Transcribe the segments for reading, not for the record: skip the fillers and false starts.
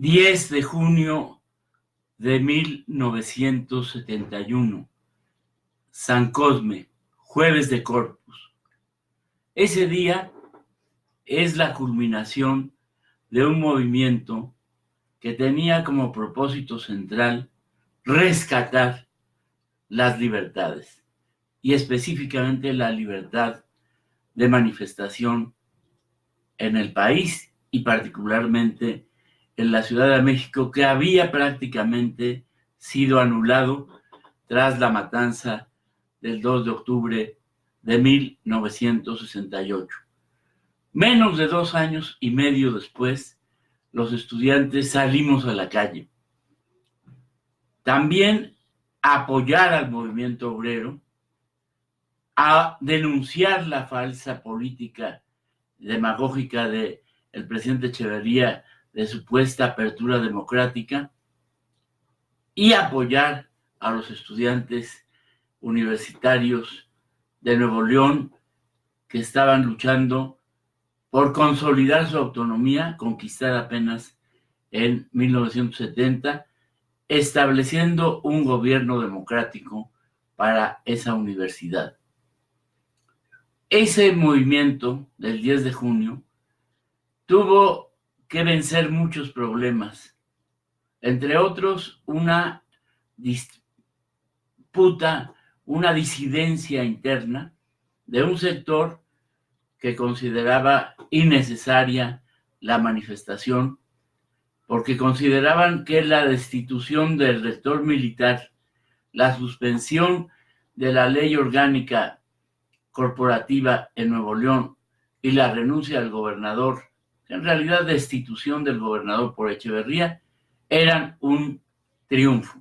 10 de junio de 1971, San Cosme, jueves de Corpus. Ese día es la culminación de un movimiento que tenía como propósito central rescatar las libertades, y específicamente la libertad de manifestación en el país y particularmente en la Ciudad de México, que había prácticamente sido anulado tras la matanza del 2 de octubre de 1968. Menos de 2 años y medio después, los estudiantes salimos a la calle. También a apoyar al movimiento obrero, a denunciar la falsa política demagógica del presidente Echeverría de supuesta apertura democrática, y apoyar a los estudiantes universitarios de Nuevo León que estaban luchando por consolidar su autonomía, conquistada apenas en 1970, estableciendo un gobierno democrático para esa universidad. Ese movimiento del 10 de junio tuvo que vencer muchos problemas, entre otros una disputa, una disidencia interna de un sector que consideraba innecesaria la manifestación porque consideraban que la destitución del rector militar, la suspensión de la ley orgánica corporativa en Nuevo León y la renuncia del gobernador, en realidad destitución del gobernador por Echeverría, eran un triunfo.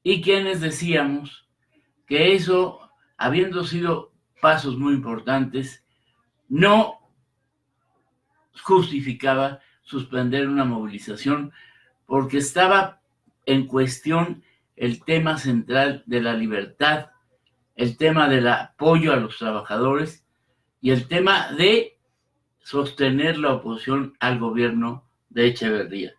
Y quienes decíamos que eso, habiendo sido pasos muy importantes, no justificaba suspender una movilización porque estaba en cuestión el tema central de la libertad, el tema del apoyo a los trabajadores y el tema de sostener la oposición al gobierno de Echeverría.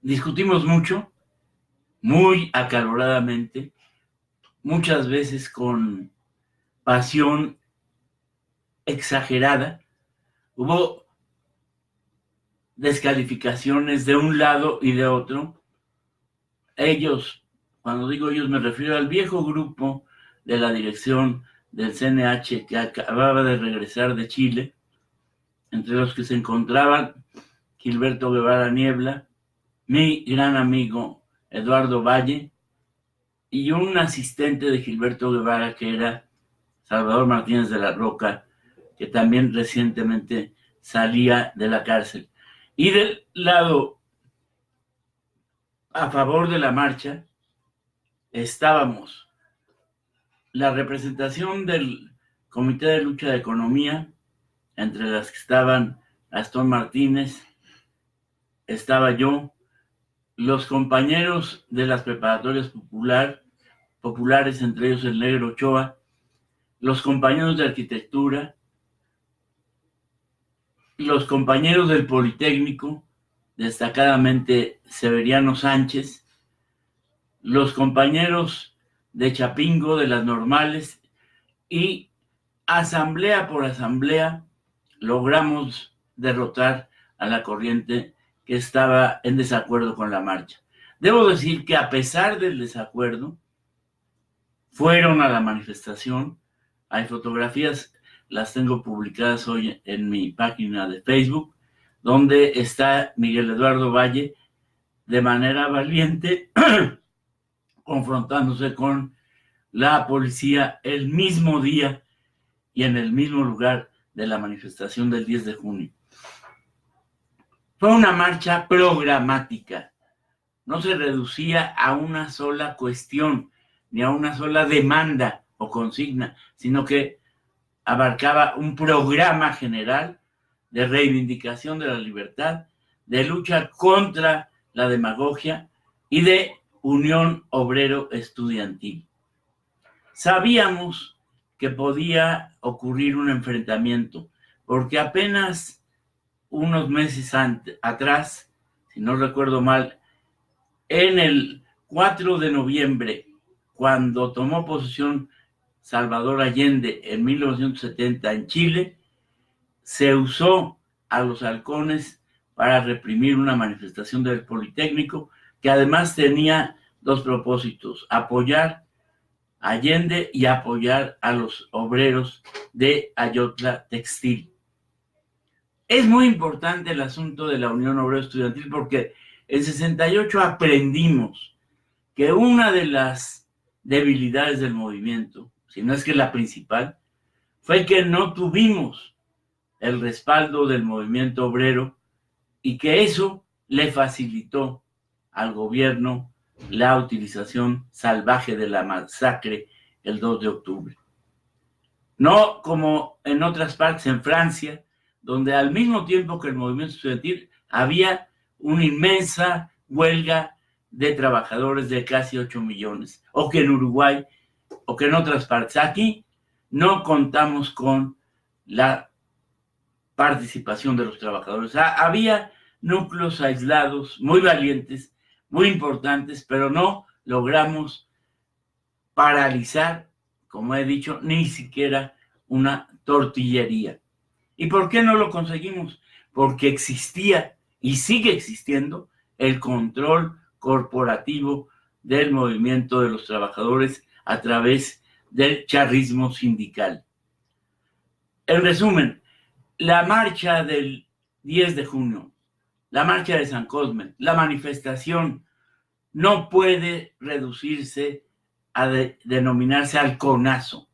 Discutimos mucho, muy acaloradamente, muchas veces con pasión exagerada. Hubo descalificaciones de un lado y de otro. Ellos, cuando digo ellos, me refiero al viejo grupo de la dirección del CNH que acababa de regresar de Chile, entre los que se encontraban Gilberto Guevara Niebla, mi gran amigo Eduardo Valle y un asistente de Gilberto Guevara que era Salvador Martínez de la Roca, que también recientemente salía de la cárcel. Y del lado a favor de la marcha estábamos la representación del Comité de Lucha de Economía, entre las que estaban Gastón Martínez, estaba yo, los compañeros de las preparatorias populares, entre ellos el Negro Ochoa, los compañeros de arquitectura, los compañeros del Politécnico, destacadamente Severiano Sánchez, los compañeros de Chapingo, de las normales, y asamblea por asamblea logramos derrotar a la corriente que estaba en desacuerdo con la marcha. Debo decir que a pesar del desacuerdo, fueron a la manifestación. Hay fotografías, las tengo publicadas hoy en mi página de Facebook, donde está Miguel Eduardo Valle de manera valiente confrontándose con la policía el mismo día y en el mismo lugar de la manifestación del 10 de junio. Fue una marcha programática, no se reducía a una sola cuestión ni a una sola demanda o consigna, sino que abarcaba un programa general de reivindicación de la libertad, de lucha contra la demagogia y de unión obrero estudiantil. Sabíamos que podía ocurrir un enfrentamiento, porque apenas unos meses atrás, si no recuerdo mal, en el 4 de noviembre, cuando tomó posesión Salvador Allende en 1970 en Chile, se usó a los halcones para reprimir una manifestación del Politécnico que además tenía dos propósitos: apoyar a Allende y apoyar a los obreros de Ayotla Textil. Es muy importante el asunto de la Unión Obrera Estudiantil porque en 68 aprendimos que una de las debilidades del movimiento, si no es que la principal, fue que no tuvimos el respaldo del movimiento obrero y que eso le facilitó al gobierno la utilización salvaje de la masacre el 2 de octubre. No como en otras partes, en Francia, donde al mismo tiempo que el movimiento estudiantil había una inmensa huelga de trabajadores de casi 8 millones, o que en Uruguay, o que en otras partes. Aquí no contamos con la participación de los trabajadores. Había núcleos aislados, muy valientes, muy importantes, pero no logramos paralizar, como he dicho, ni siquiera una tortillería. ¿Y por qué no lo conseguimos? Porque existía y sigue existiendo el control corporativo del movimiento de los trabajadores a través del charrismo sindical. En resumen, la marcha del 10 de junio, la marcha de San Cosme, la manifestación no puede reducirse a denominarse halconazo.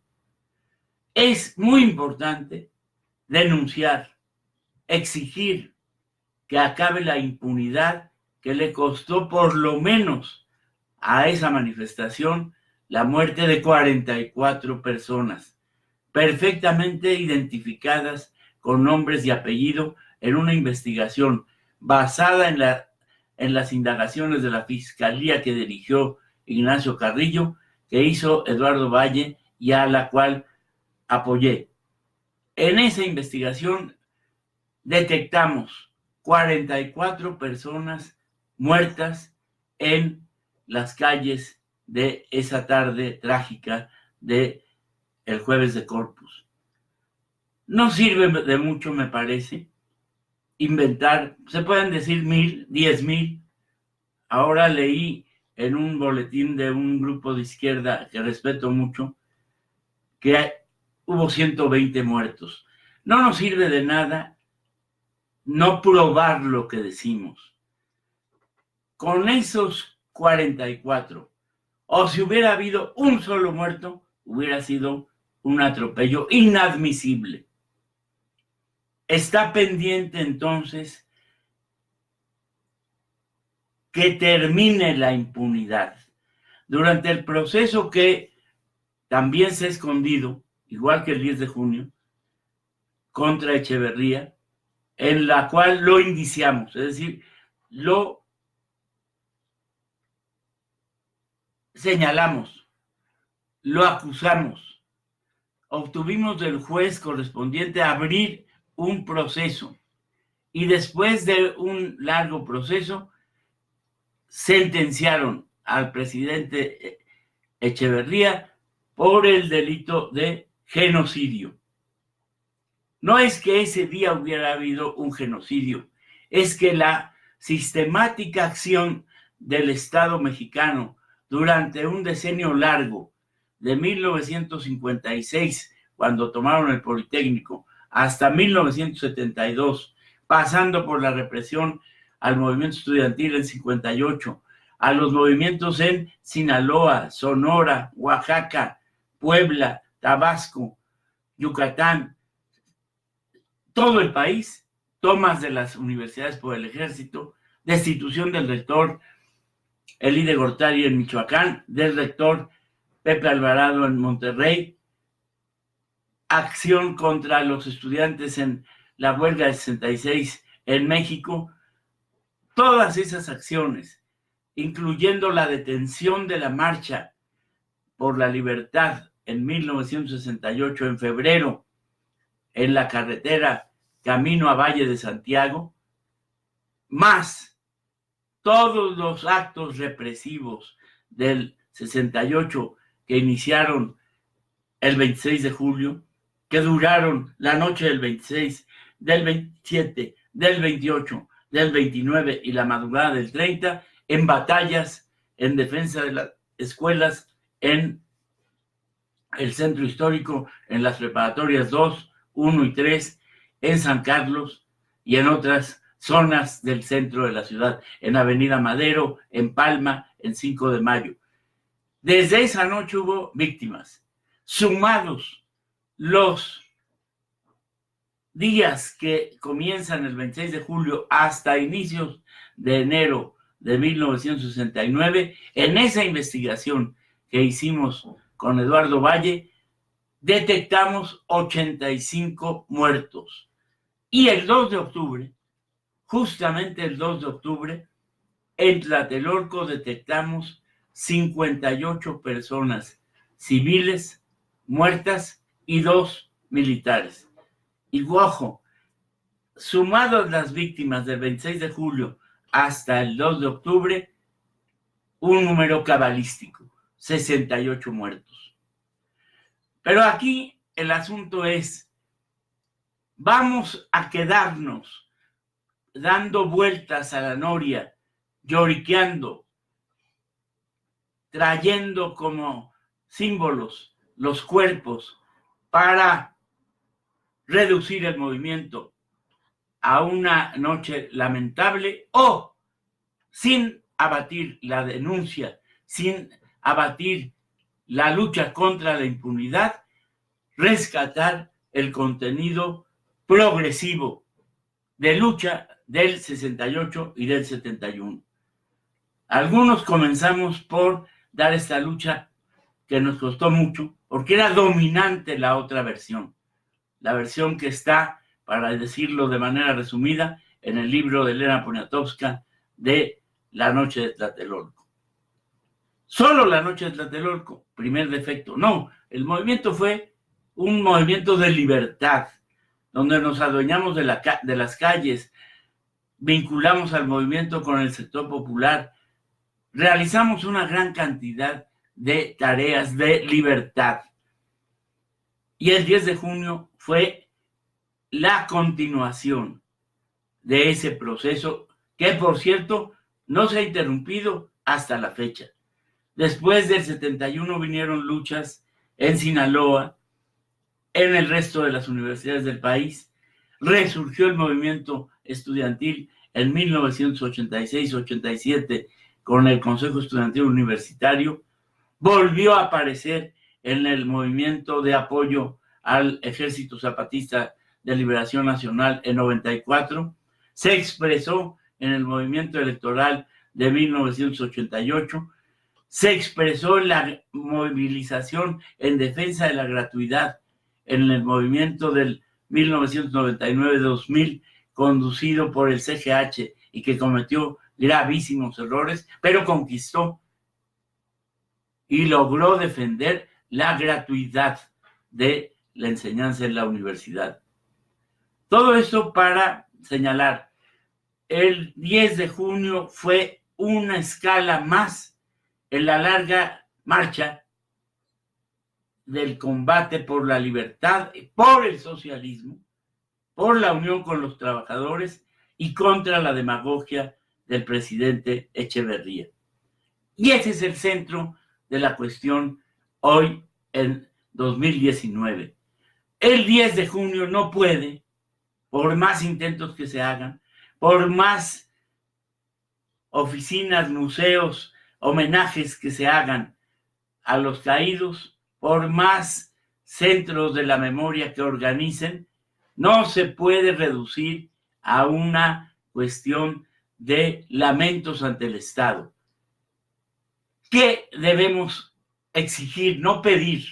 Es muy importante denunciar, exigir que acabe la impunidad que le costó por lo menos a esa manifestación la muerte de 44 personas, perfectamente identificadas con nombres y apellido en una investigación basada en las indagaciones de la Fiscalía que dirigió Ignacio Carrillo, que hizo Eduardo Valle y a la cual apoyé. En esa investigación detectamos 44 personas muertas en las calles de esa tarde trágica de el jueves de Corpus. No sirve de mucho, me parece, inventar, se pueden decir 1,000, 10,000. Ahora leí en un boletín de un grupo de izquierda que respeto mucho que hubo 120 muertos. No nos sirve de nada no probar lo que decimos. Con esos 44, o si hubiera habido un solo muerto, hubiera sido un atropello inadmisible. Está pendiente entonces que termine la impunidad. Durante el proceso que también se ha escondido, igual que el 10 de junio, contra Echeverría, en la cual lo indiciamos, es decir, lo señalamos, lo acusamos, obtuvimos del juez correspondiente abrir un proceso y después de un largo proceso sentenciaron al presidente Echeverría por el delito de genocidio. No es que ese día hubiera habido un genocidio, es que la sistemática acción del Estado mexicano durante un decenio largo, de 1956, cuando tomaron el Politécnico, hasta 1972, pasando por la represión al movimiento estudiantil en 58, a los movimientos en Sinaloa, Sonora, Oaxaca, Puebla, Tabasco, Yucatán, todo el país, tomas de las universidades por el ejército, destitución del rector Elí de Gortari en Michoacán, del rector Pepe Alvarado en Monterrey, acción contra los estudiantes en la huelga del 66 en México. Todas esas acciones, incluyendo la detención de la marcha por la libertad en 1968, en febrero, en la carretera camino a Valle de Santiago, más todos los actos represivos del 68 que iniciaron el 26 de julio, que duraron la noche del 26, del 27, del 28, del 29 y la madrugada del 30, en batallas en defensa de las escuelas, en el centro histórico, en las preparatorias 2, 1 y 3, en San Carlos y en otras zonas del centro de la ciudad, en Avenida Madero, en Palma, en 5 de Mayo. Desde esa noche hubo víctimas. Sumados los días que comienzan el 26 de julio hasta inicios de enero de 1969, en esa investigación que hicimos con Eduardo Valle, detectamos 85 muertos. Y el 2 de octubre, justamente el 2 de octubre, en Tlatelolco detectamos 58 personas civiles muertas y 2 militares. Y ojo, sumadas las víctimas del 26 de julio hasta el 2 de octubre, un número cabalístico, 68 muertos. Pero aquí el asunto es, vamos a quedarnos dando vueltas a la noria, lloriqueando, trayendo como símbolos los cuerpos para reducir el movimiento a una noche lamentable, o sin abatir la denuncia, sin abatir la lucha contra la impunidad, rescatar el contenido progresivo de lucha del 68 y del 71. Algunos comenzamos por dar esta lucha que nos costó mucho, porque era dominante la otra versión, la versión que está, para decirlo de manera resumida, en el libro de Elena Poniatowska de La Noche de Tlatelolco. Solo la Noche de Tlatelolco, primer defecto. No, el movimiento fue un movimiento de libertad, donde nos adueñamos de las calles, vinculamos al movimiento con el sector popular, realizamos una gran cantidad de tareas de libertad. Y el 10 de junio fue la continuación de ese proceso que, por cierto, no se ha interrumpido hasta la fecha. Después del 71 vinieron luchas en Sinaloa, en el resto de las universidades del país. Resurgió el movimiento estudiantil en 1986-87 con el Consejo Estudiantil Universitario. Volvió a aparecer en el movimiento de apoyo al Ejército Zapatista de Liberación Nacional en 94. Se expresó en el movimiento electoral de 1988. Se expresó en la movilización en defensa de la gratuidad en el movimiento del 1999-2000, conducido por el CGH y que cometió gravísimos errores, pero conquistó y logró defender la gratuidad de la enseñanza en la universidad. Todo esto para señalar, el 10 de junio fue una escala más en la larga marcha del combate por la libertad, por el socialismo, por la unión con los trabajadores y contra la demagogia del presidente Echeverría. Y ese es el centro de la cuestión hoy en 2019. El 10 de junio no puede, por más intentos que se hagan, por más oficinas, museos, homenajes que se hagan a los caídos, por más centros de la memoria que organicen, no se puede reducir a una cuestión de lamentos ante el Estado. ¿Qué debemos exigir, no pedir?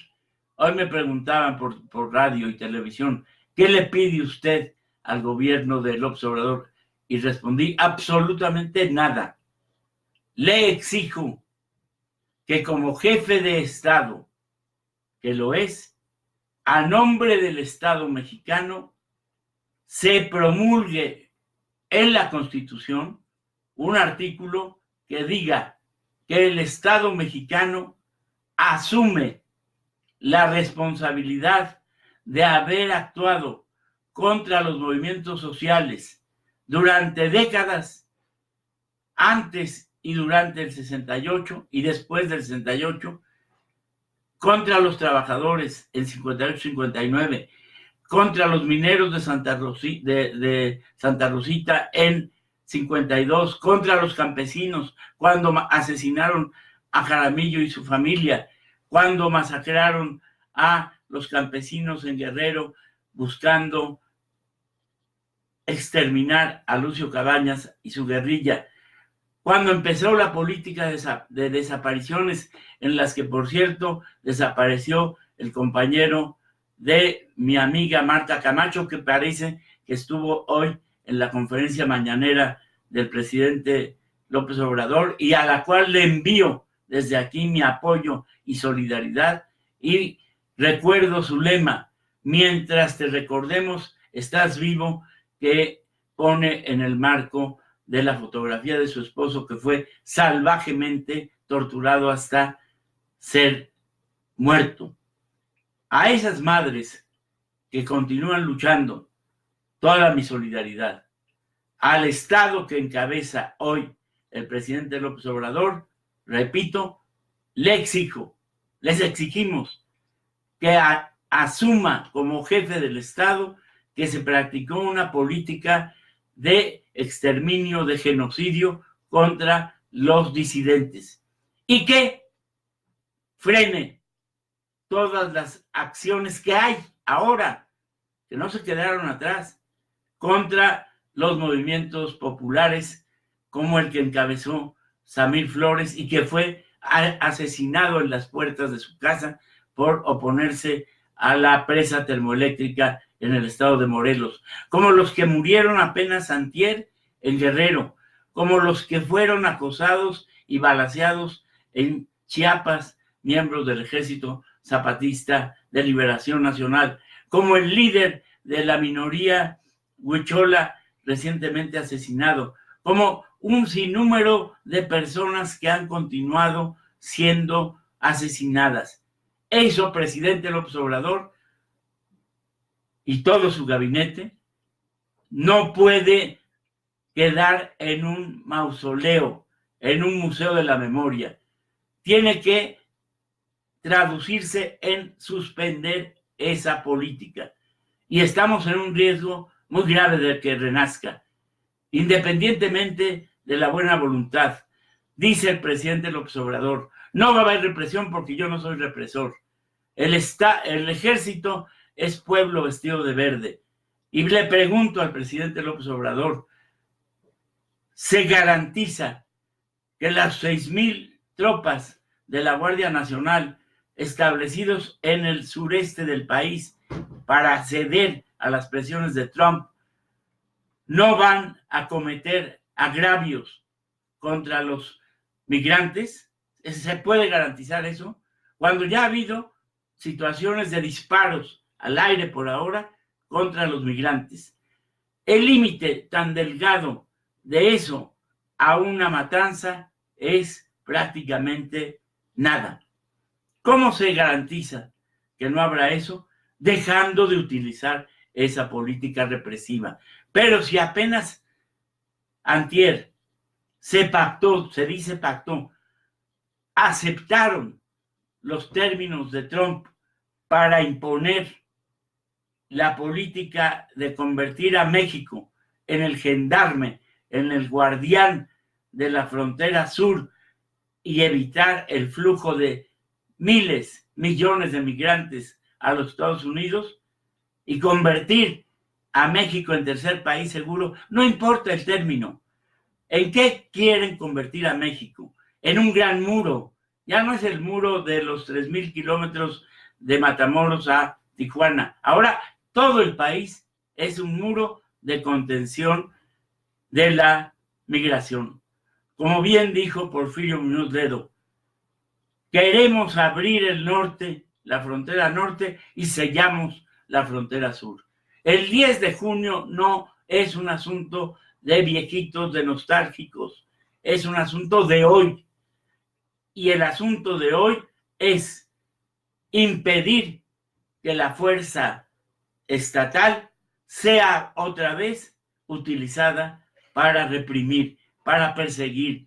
Hoy me preguntaban por radio y televisión, ¿qué le pide usted al gobierno de López Obrador? Y respondí, absolutamente nada. Le exijo que como jefe de Estado, que lo es, a nombre del Estado mexicano, se promulgue en la Constitución un artículo que diga que el Estado mexicano asume la responsabilidad de haber actuado contra los movimientos sociales durante décadas, antes y durante el 68 y después del 68, contra los trabajadores en 58-59, contra los mineros de Santa Rosita en 52, contra los campesinos cuando asesinaron a Jaramillo y su familia, cuando masacraron a los campesinos en Guerrero buscando exterminar a Lucio Cabañas y su guerrilla, cuando empezó la política de desapariciones, en las que, por cierto, desapareció el compañero de mi amiga Marta Camacho, que parece que estuvo hoy en la conferencia mañanera del presidente López Obrador, y a la cual le envío desde aquí mi apoyo y solidaridad, y recuerdo su lema: mientras te recordemos, estás vivo, que pone en el marco de la fotografía de su esposo, que fue salvajemente torturado hasta ser muerto. A esas madres que continúan luchando, toda mi solidaridad. Al Estado que encabeza hoy el presidente López Obrador, repito, les exigimos que asuma como jefe del Estado que se practicó una política de exterminio, de genocidio contra los disidentes, y que frene todas las acciones que hay ahora, que no se quedaron atrás, contra los movimientos populares, como el que encabezó Samir Flores y que fue asesinado en las puertas de su casa por oponerse a la presa termoeléctrica en el estado de Morelos, como los que murieron apenas antier en Guerrero, como los que fueron acosados y balaceados en Chiapas, miembros del Ejército Zapatista de Liberación Nacional, como el líder de la minoría huichola recientemente asesinado, como un sinnúmero de personas que han continuado siendo asesinadas. Eso, presidente López Obrador y todo su gabinete, no puede quedar en un mausoleo, en un museo de la memoria. Tiene que traducirse en suspender esa política. Y estamos en un riesgo muy grave de que renazca, independientemente de la buena voluntad. Dice el presidente López Obrador: no va a haber represión porque yo no soy represor. El ejército es pueblo vestido de verde. Y le pregunto al presidente López Obrador: ¿se garantiza que las 6,000 tropas de la Guardia Nacional establecidos en el sureste del país para ceder a las presiones de Trump no van a cometer agravios contra los migrantes? ¿Se puede garantizar eso? Cuando ya ha habido situaciones de disparos al aire por ahora contra los migrantes. El límite tan delgado de eso a una matanza es prácticamente nada. ¿Cómo se garantiza que no habrá eso? Dejando de utilizar esa política represiva. Pero si apenas antier se pactó, aceptaron los términos de Trump para imponer la política de convertir a México en el gendarme, en el guardián de la frontera sur y evitar el flujo de miles, millones de migrantes a los Estados Unidos y convertir a México en tercer país seguro, no importa el término. ¿En qué quieren convertir a México? En un gran muro. Ya no es el muro de los 3,000 kilómetros de Matamoros a Tijuana. Ahora todo el país es un muro de contención de la migración. Como bien dijo Porfirio Muñoz Ledo, queremos abrir el norte, la frontera norte, y sellamos la frontera sur. El 10 de junio no es un asunto de viejitos, de nostálgicos, es un asunto de hoy. Y el asunto de hoy es impedir que la fuerza estatal sea otra vez utilizada para reprimir, para perseguir,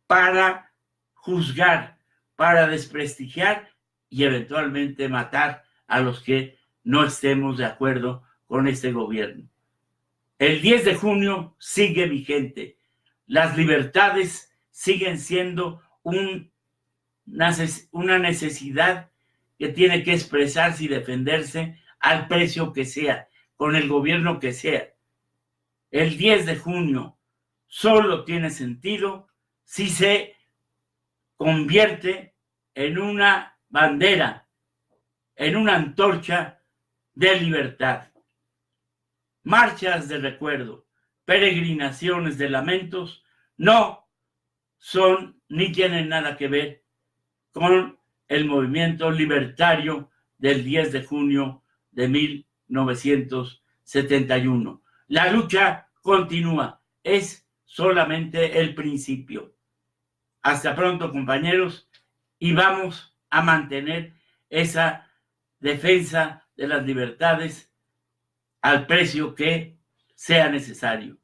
para juzgar, para desprestigiar y eventualmente matar a los que no estemos de acuerdo con este gobierno. El 10 de junio sigue vigente. Las libertades siguen siendo una necesidad que tiene que expresarse y defenderse al precio que sea, con el gobierno que sea. El 10 de junio solo tiene sentido si se convierte en una bandera, en una antorcha de libertad. Marchas de recuerdo, peregrinaciones de lamentos, no son ni tienen nada que ver con el movimiento libertario del 10 de junio de 1971. La lucha continúa, es solamente el principio. Hasta pronto, compañeros, y vamos a mantener esa defensa de las libertades al precio que sea necesario.